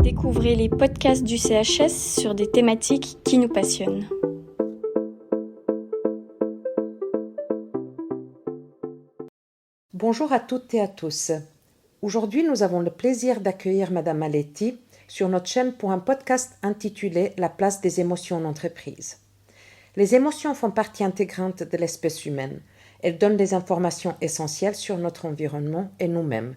Découvrez les podcasts du CHS sur des thématiques qui nous passionnent. Bonjour à toutes et à tous. Aujourd'hui, nous avons le plaisir d'accueillir Madame Aletti sur notre chaîne pour un podcast intitulé « La place des émotions en entreprise ». Les émotions font partie intégrante de l'espèce humaine. Elles donnent des informations essentielles sur notre environnement et nous-mêmes.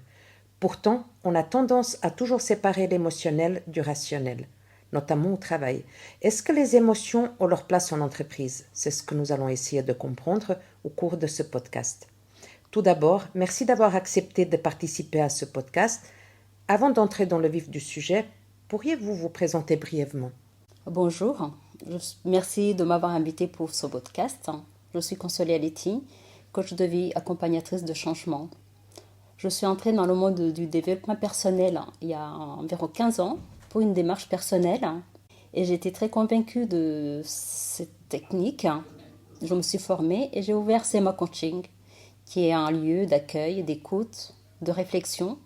Pourtant, on a tendance à toujours séparer l'émotionnel du rationnel, notamment au travail. Est-ce que les émotions ont leur place en entreprise? C'est ce que nous allons essayer de comprendre au cours de ce podcast. Tout d'abord, merci d'avoir accepté de participer à ce podcast. Avant d'entrer dans le vif du sujet, pourriez-vous vous présenter brièvement? Bonjour, merci de m'avoir invité pour ce podcast. Je suis Consolée Aletti, coach de vie, accompagnatrice de changement. Je suis entrée dans le monde du développement personnel il y a environ 15 ans pour une démarche personnelle et j'étais très convaincue de cette technique. Je me suis formée et j'ai ouvert Sema Coaching, qui est un lieu d'accueil, d'écoute, de réflexion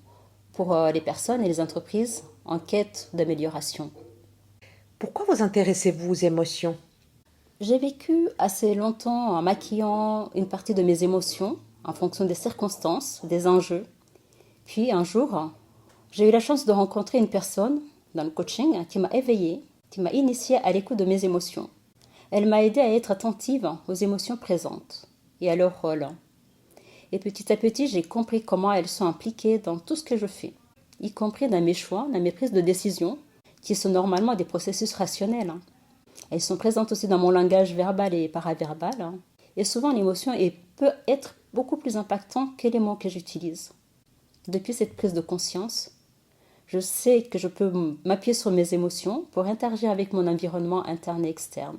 pour les personnes et les entreprises en quête d'amélioration. Pourquoi vous intéressez-vous aux émotions? J'ai vécu assez longtemps en maquillant une partie de mes émotions en fonction des circonstances, des enjeux. Puis un jour, j'ai eu la chance de rencontrer une personne dans le coaching qui m'a éveillée, qui m'a initiée à l'écoute de mes émotions. Elle m'a aidée à être attentive aux émotions présentes et à leur rôle. Et petit à petit, j'ai compris comment elles sont impliquées dans tout ce que je fais, y compris dans mes choix, dans mes prises de décision, qui sont normalement des processus rationnels. Elles sont présentes aussi dans mon langage verbal et paraverbal. Et souvent, l'émotion peut être beaucoup plus impactante que les mots que j'utilise. Depuis cette prise de conscience, je sais que je peux m'appuyer sur mes émotions pour interagir avec mon environnement interne et externe,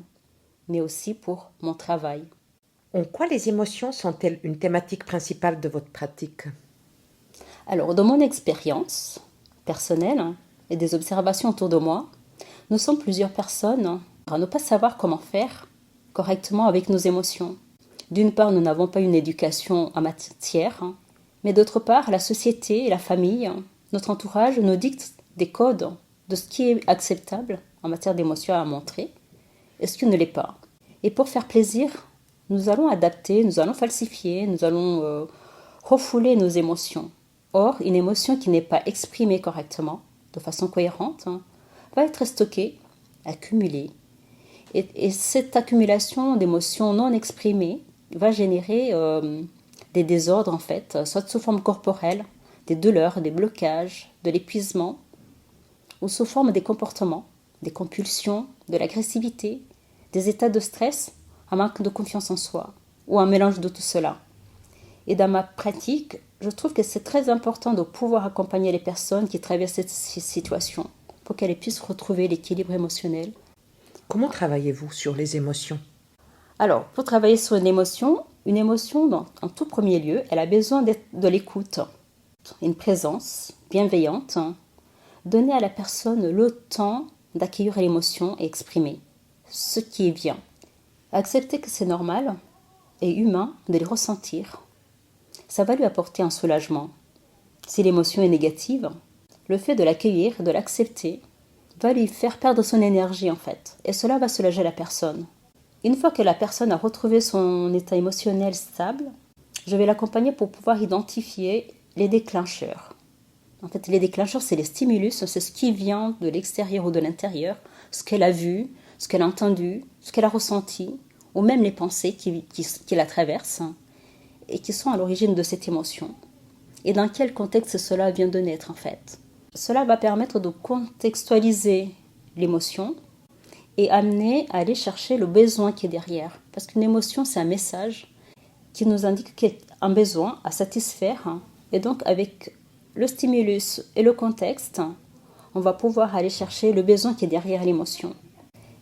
mais aussi pour mon travail. En quoi les émotions sont-elles une thématique principale de votre pratique? Alors, dans mon expérience personnelle et des observations autour de moi, nous sommes plusieurs personnes à ne pas savoir comment faire correctement avec nos émotions. D'une part, nous n'avons pas une éducation en matière, mais d'autre part, la société et la famille, notre entourage nous dictent des codes de ce qui est acceptable en matière d'émotions à montrer et ce qui ne l'est pas. Et pour faire plaisir, nous allons adapter, nous allons falsifier, nous allons refouler nos émotions. Or, une émotion qui n'est pas exprimée correctement, de façon cohérente, va être stockée, accumulée. Et cette accumulation d'émotions non exprimées va générer des désordres, en fait, soit sous forme corporelle, des douleurs, des blocages, de l'épuisement, ou sous forme des comportements, des compulsions, de l'agressivité, des états de stress, un manque de confiance en soi, ou un mélange de tout cela. Et dans ma pratique, je trouve que c'est très important de pouvoir accompagner les personnes qui traversent cette situation pour qu'elles puissent retrouver l'équilibre émotionnel. Comment travaillez-vous sur les émotions? Alors, pour travailler sur une émotion, en tout premier lieu, elle a besoin de l'écoute, une présence bienveillante, donner à la personne le temps d'accueillir l'émotion et exprimer ce qui est bien. Accepter que c'est normal et humain de les ressentir. Ça va lui apporter un soulagement. Si l'émotion est négative, le fait de l'accueillir, de l'accepter, va lui faire perdre son énergie en fait. Et cela va soulager la personne. Une fois que la personne a retrouvé son état émotionnel stable, je vais l'accompagner pour pouvoir identifier les déclencheurs. En fait, les déclencheurs, c'est les stimulus, c'est ce qui vient de l'extérieur ou de l'intérieur, ce qu'elle a vu, ce qu'elle a entendu, ce qu'elle a ressenti, ou même les pensées qui la traversent et qui sont à l'origine de cette émotion. Et dans quel contexte cela vient de naître en fait. Cela va permettre de contextualiser l'émotion et amener à aller chercher le besoin qui est derrière. Parce qu'une émotion, c'est un message qui nous indique qu'il y a un besoin à satisfaire. Et donc, avec le stimulus et le contexte, on va pouvoir aller chercher le besoin qui est derrière l'émotion.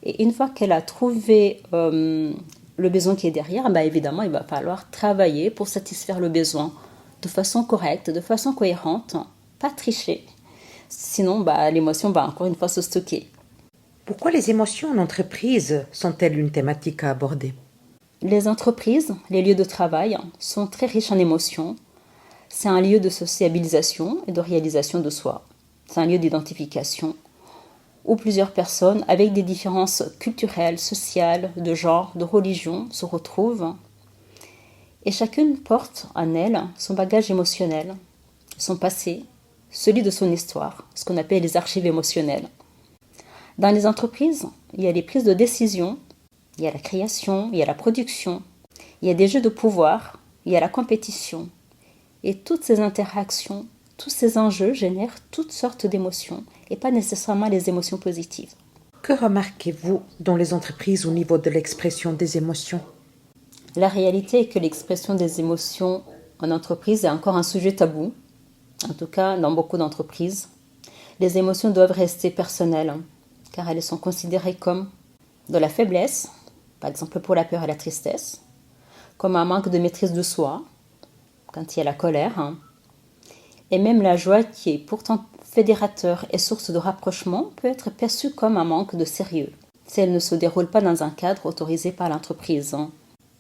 Et une fois qu'elle a trouvé le besoin qui est derrière, évidemment, il va falloir travailler pour satisfaire le besoin de façon correcte, de façon cohérente, pas tricher. Sinon, l'émotion va encore une fois se stocker. Pourquoi les émotions en entreprise sont-elles une thématique à aborder? Les entreprises, les lieux de travail sont très riches en émotions. C'est un lieu de sociabilisation et de réalisation de soi. C'est un lieu d'identification où plusieurs personnes avec des différences culturelles, sociales, de genre, de religion se retrouvent et chacune porte en elle son bagage émotionnel, son passé, celui de son histoire, ce qu'on appelle les archives émotionnelles. Dans les entreprises, il y a les prises de décision, il y a la création, il y a la production, il y a des jeux de pouvoir, il y a la compétition. Et toutes ces interactions, tous ces enjeux génèrent toutes sortes d'émotions et pas nécessairement les émotions positives. Que remarquez-vous dans les entreprises au niveau de l'expression des émotions? La réalité est que l'expression des émotions en entreprise est encore un sujet tabou, en tout cas dans beaucoup d'entreprises. Les émotions doivent rester personnelles, car elles sont considérées comme de la faiblesse, par exemple pour la peur et la tristesse, comme un manque de maîtrise de soi, quand il y a la colère, et même la joie qui est pourtant fédérateur et source de rapprochement peut être perçue comme un manque de sérieux, si elle ne se déroule pas dans un cadre autorisé par l'entreprise.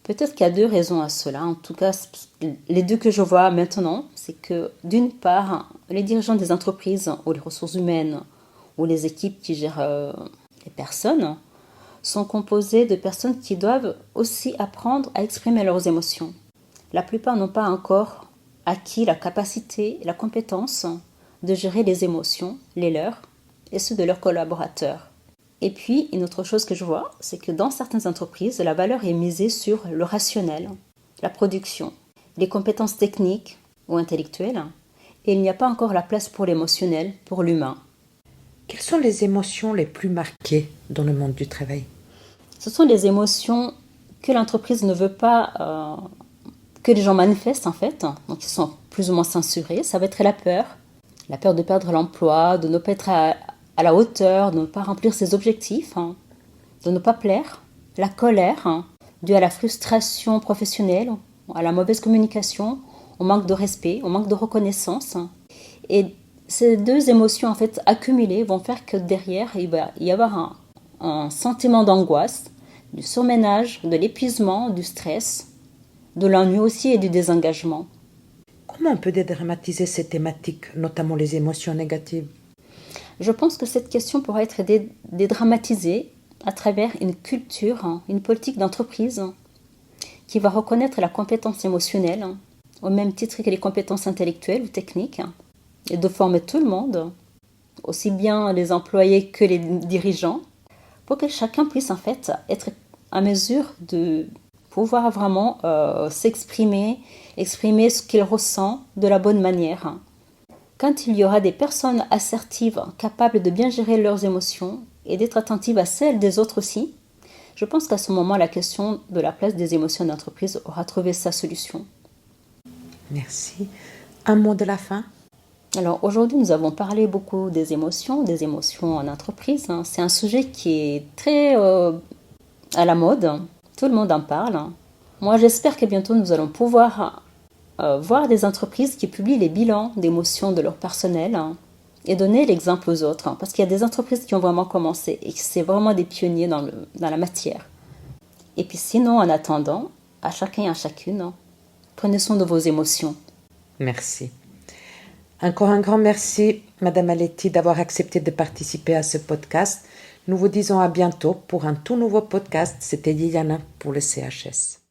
Peut-être qu'il y a deux raisons à cela, en tout cas les deux que je vois maintenant, c'est que d'une part, les dirigeants des entreprises ou les ressources humaines ou les équipes qui gèrent les personnes sont composées de personnes qui doivent aussi apprendre à exprimer leurs émotions. La plupart n'ont pas encore acquis la capacité, la compétence de gérer les émotions, les leurs et ceux de leurs collaborateurs. Et puis, une autre chose que je vois, c'est que dans certaines entreprises, la valeur est misée sur le rationnel, la production, les compétences techniques ou intellectuelles, et il n'y a pas encore la place pour l'émotionnel, pour l'humain. Quelles sont les émotions les plus marquées dans le monde du travail? Ce sont les émotions que l'entreprise ne veut pas que les gens manifestent en fait, donc ils sont plus ou moins censurés. Ça va être la peur de perdre l'emploi, de ne pas être à la hauteur, de ne pas remplir ses objectifs, de ne pas plaire, la colère due à la frustration professionnelle, à la mauvaise communication, au manque de respect, au manque de reconnaissance. Et ces deux émotions en fait accumulées vont faire que derrière il va y avoir un sentiment d'angoisse, du surménage, de l'épuisement, du stress, de l'ennui aussi et du désengagement. Comment on peut dédramatiser ces thématiques, notamment les émotions négatives? Je pense que cette question pourra être dédramatisée à travers une culture, une politique d'entreprise qui va reconnaître la compétence émotionnelle au même titre que les compétences intellectuelles ou techniques et de former tout le monde, aussi bien les employés que les dirigeants, pour que chacun puisse en fait être à mesure de pouvoir vraiment exprimer ce qu'il ressent de la bonne manière. Quand il y aura des personnes assertives, capables de bien gérer leurs émotions et d'être attentives à celles des autres aussi, je pense qu'à ce moment, la question de la place des émotions d'entreprise aura trouvé sa solution. Merci. Un mot de la fin? Alors aujourd'hui, nous avons parlé beaucoup des émotions en entreprise. C'est un sujet qui est très à la mode. Tout le monde en parle. Moi, j'espère que bientôt, nous allons pouvoir voir des entreprises qui publient les bilans d'émotions de leur personnel et donner l'exemple aux autres. Parce qu'il y a des entreprises qui ont vraiment commencé et c'est vraiment des pionniers dans la matière. Et puis sinon, en attendant, à chacun et à chacune, prenez soin de vos émotions. Merci. Encore un grand merci, Madame Aletti, d'avoir accepté de participer à ce podcast. Nous vous disons à bientôt pour un tout nouveau podcast. C'était Liliana pour le CHS.